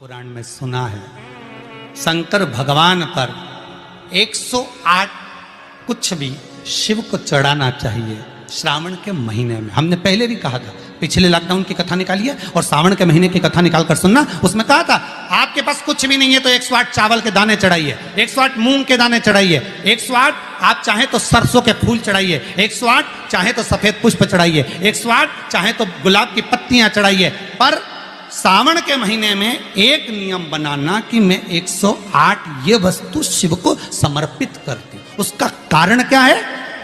पुराण में सुना है, शंकर भगवान पर 108 कुछ भी शिव को चढ़ाना चाहिए श्रावण के महीने में। हमने पहले भी कहा था, पिछले लॉकडाउन की कथा निकाली है और सावन के महीने की कथा निकाल कर सुनना। उसमें कहा था आपके पास कुछ भी नहीं है तो 108 चावल के दाने चढ़ाइए, 108 मूंग के दाने चढ़ाइए, 108 आप चाहे तो सरसों के फूल चढ़ाइए, 108 चाहे तो सफेद पुष्प चढ़ाइए, 108 चाहे तो गुलाब की पत्तियां चढ़ाइए। पर सावन के महीने में एक नियम बनाना कि मैं 108 ये वस्तु शिव को समर्पित करती। उसका कारण क्या है?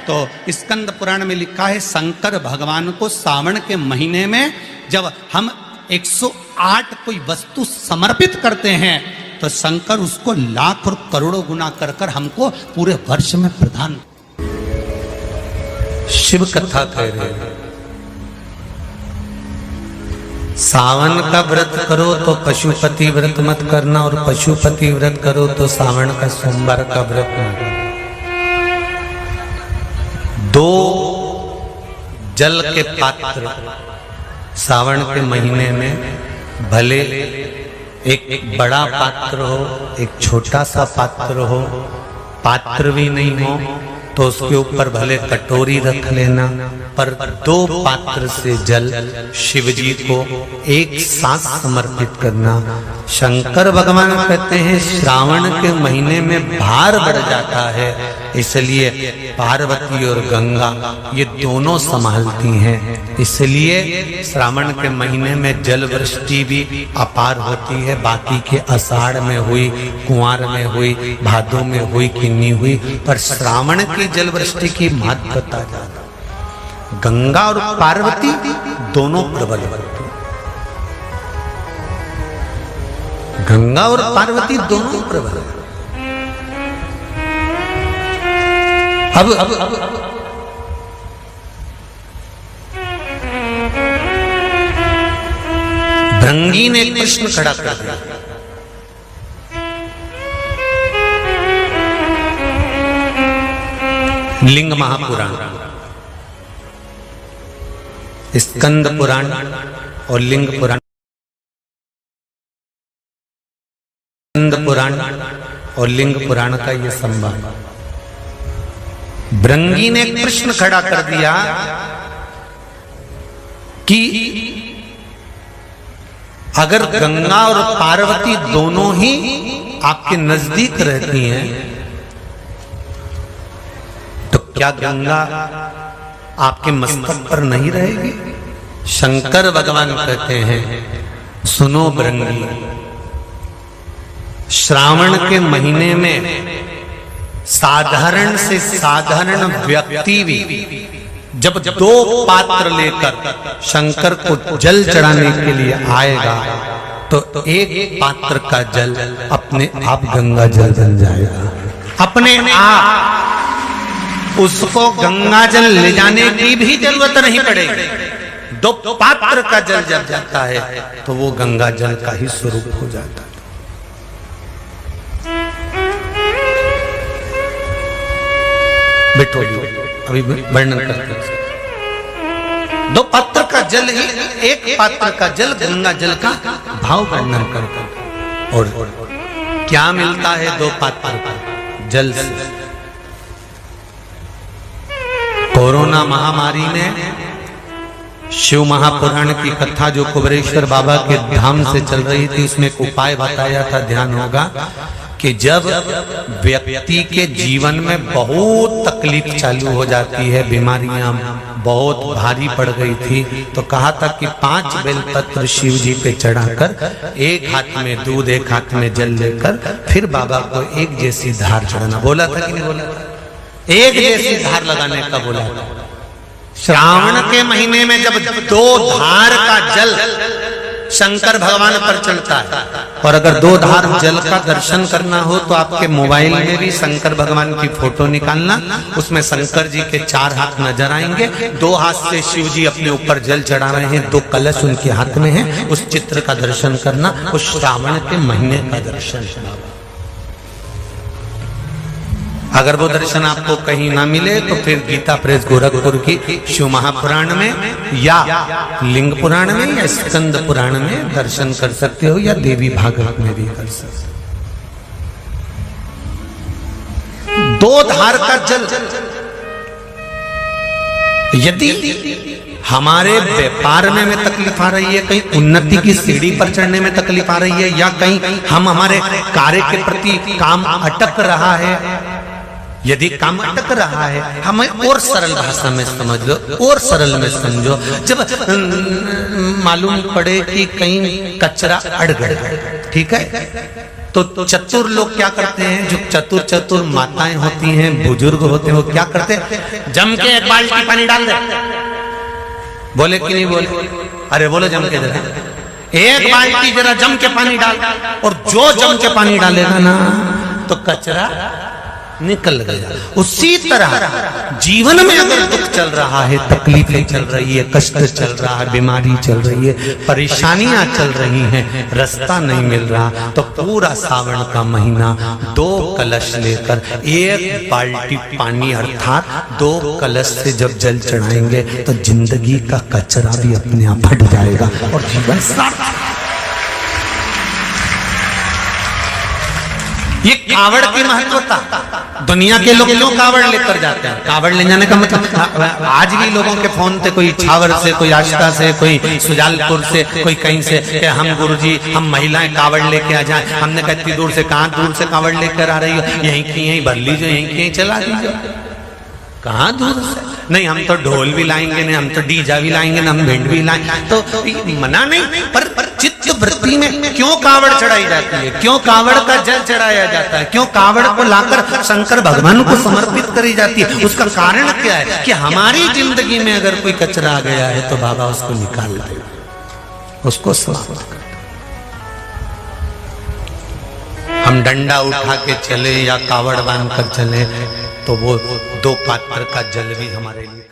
तो स्कंद पुराण में लिखा है शंकर भगवान को सावन के महीने में जब हम 108 कोई वस्तु समर्पित करते हैं तो शंकर उसको लाख और करोड़ों गुना कर कर हमको पूरे वर्ष में प्रदान। शिव कथा कह रहे हैं सावन का व्रत करो तो पशुपति व्रत मत करना, और पशुपति व्रत करो तो सावन का सोमवार का व्रत मत करना। दो जल के पात्र सावन के महीने में, भले एक बड़ा पात्र हो एक छोटा सा पात्र हो, पात्र भी नहीं हो तो उसके ऊपर भले कटोरी रख लेना, पर दो पात्र से जल शिव जी को एक साथ समर्पित करना। शंकर भगवान कहते हैं श्रावण के महीने में भार बढ़ जाता है, इसलिए पार्वती और गंगा ये दोनों संभालती हैं, इसलिए श्रावण के महीने में जल वृष्टि भी अपार होती है। बाकी के आषाढ़ में हुई, कुंवार में हुई, भादों में हुई कि नहीं हुई, पर श्रावण की जल वृष्टि की महत्वता ज्यादा। गंगा और पार्वती दोनों प्रबल होती, गंगा और पार्वती दोनों प्रबल। अब भृंगी ने कृष्ण खड़ा कर दिया। लिंग महापुराण, स्कंद पुराण और लिंग पुराण, स्कंद पुराण और लिंग पुराण का ये संवाद। भृंगी ने कृष्ण खड़ा कर दिया कि अगर गंगा और पार्वती दोनों ही आपके नजदीक रहती हैं तो क्या गंगा आपके मस्तक पर नहीं रहेगी? शंकर भगवान कहते हैं सुनो भृंगी, श्रावण के महीने में साधारण से साधारण व्यक्ति भी जब दो पात्र लेकर शंकर को जल चढ़ाने के लिए आएगा तो एक पात्र का जल अपने आप गंगा जल बन जाएगा। अपने आप उसको गंगा जल ले जाने की भी जरूरत नहीं पड़ेगी। दो पात्र का जल जब जाता है तो वो गंगा जल का ही स्वरूप हो जाता है। बैठो, अभी वर्णन करते हैं। दो पात्र का जल ही, एक पात्र का जल गंगा जल का भाव वर्णन करते हैं। और क्या मिलता है दो पात्र का जल से? कोरोना महामारी में शिव महापुराण की कथा जो कुबरेश्वर बाबा के धाम से चल रही थी, उसमें एक उपाय बताया था, ध्यान होगा कि जब व्यक्ति के जीवन में बहुत तकलीफ चालू हो जाती है, बीमारियां बहुत भारी पड़ गई थी, तो कहा था कि 5 बेलपत्र शिव जी पे चढ़ाकर एक हाथ में दूध एक हाथ में जल लेकर फिर बाबा को एक जैसी धार चढ़ाना। बोला था कि नहीं बोला था? एक जैसी धार लगाने का बोला था। श्रावण के महीने में जब दो धार का जल शंकर भगवान पर चलता है, और अगर दो धार जल का दर्शन करना हो तो आपके मोबाइल में भी शंकर भगवान की फोटो निकालना, उसमें शंकर जी के 4 हाथ नजर आएंगे, 2 हाथ से शिव जी अपने ऊपर जल चढ़ा रहे हैं, 2 कलश उनके हाथ में है, उस चित्र का दर्शन करना, उस श्रावण के महीने का दर्शन। अगर वो दर्शन आपको कहीं ना मिले तो फिर गीता प्रेस गोरखपुर की शिव महापुराण में या लिंग पुराण में या स्कंद पुराण में दर्शन कर सकते हो, या देवी भागवत में भी कर सकते हो। दो धार का जल, यदि हमारे व्यापार में हमें तकलीफ आ रही है, कहीं उन्नति की सीढ़ी पर चढ़ने में तकलीफ आ रही है, या कहीं हम हमारे कार्य के प्रति काम अटक रहा है, यदि काम अटक रहा है, हमें और सरल भाषा में समझ लो, और सरल में समझो। जब मालूम पड़े कि कहीं कचरा अड़ गया, ठीक है, तो चतुर लोग क्या करते हैं, जो चतुर माताएं होती हैं, बुजुर्ग होते हैं, वो क्या करते हैं, जम के एक बाल्टी पानी डाल दे। बोले कि नहीं बोले? अरे बोलो जम के जरा, एक बाल्टी जरा जम के पानी डाल, और जो जम के पानी डालेगा ना तो कचरा निकल गया। उसी तरह जीवन में अगर दुख चल रहा है, तकलीफें चल रही है, कष्ट चल रहा है, बीमारी चल रही है, परेशानियां चल रही हैं, रास्ता नहीं मिल रहा, तो पूरा सावन का महीना 2 कलश लेकर 1 बाल्टी पानी अर्थात 2 कलश से जब जल चढ़ाएंगे तो जिंदगी का कचरा भी अपने आप हट जाएगा और जीवन सार्थक। ये कावड़ की महत्वता, दुनिया के लोग क्यों कावड़ लेकर जाते हैं? कावड़ ले जाने का मतलब, आज भी लोगों के फोन पे कोई छावर से, कोई आष्टा से, कोई सुजालपुर से, कोई कहीं से कि हम गुरुजी हम महिलाएं कावड़ लेके आ जाएं। हमने कहा इतनी दूर से, कहाँ दूर से कावड़ लेकर आ रही हो? यहीं की यहीं भर लीजिए, यहीं की यहीं चला दीजिए। कहाँ दूर से? नहीं, हम तो ढोल भी लाएंगे, नहीं हम तो डीजा भी लाएंगे, ना हम भेंट भी लाएंगे, तो मना नहीं। पर चित्त वृत्ति में क्यों कावड़ चढ़ाई जाती है? क्यों कावड़ का जल चढ़ाया जाता है? क्यों कावड़ को लाकर शंकर भगवान को समर्पित करी जाती है? उसका कारण क्या है कि हमारी जिंदगी में अगर कोई कचरा आ गया है तो बाबा उसको निकाल दे, उसको समाप्त कर। हम डंडा उठा के चले या कावड़ बांध कर चले तो वो 2 पात्र का जल भी हमारे लिए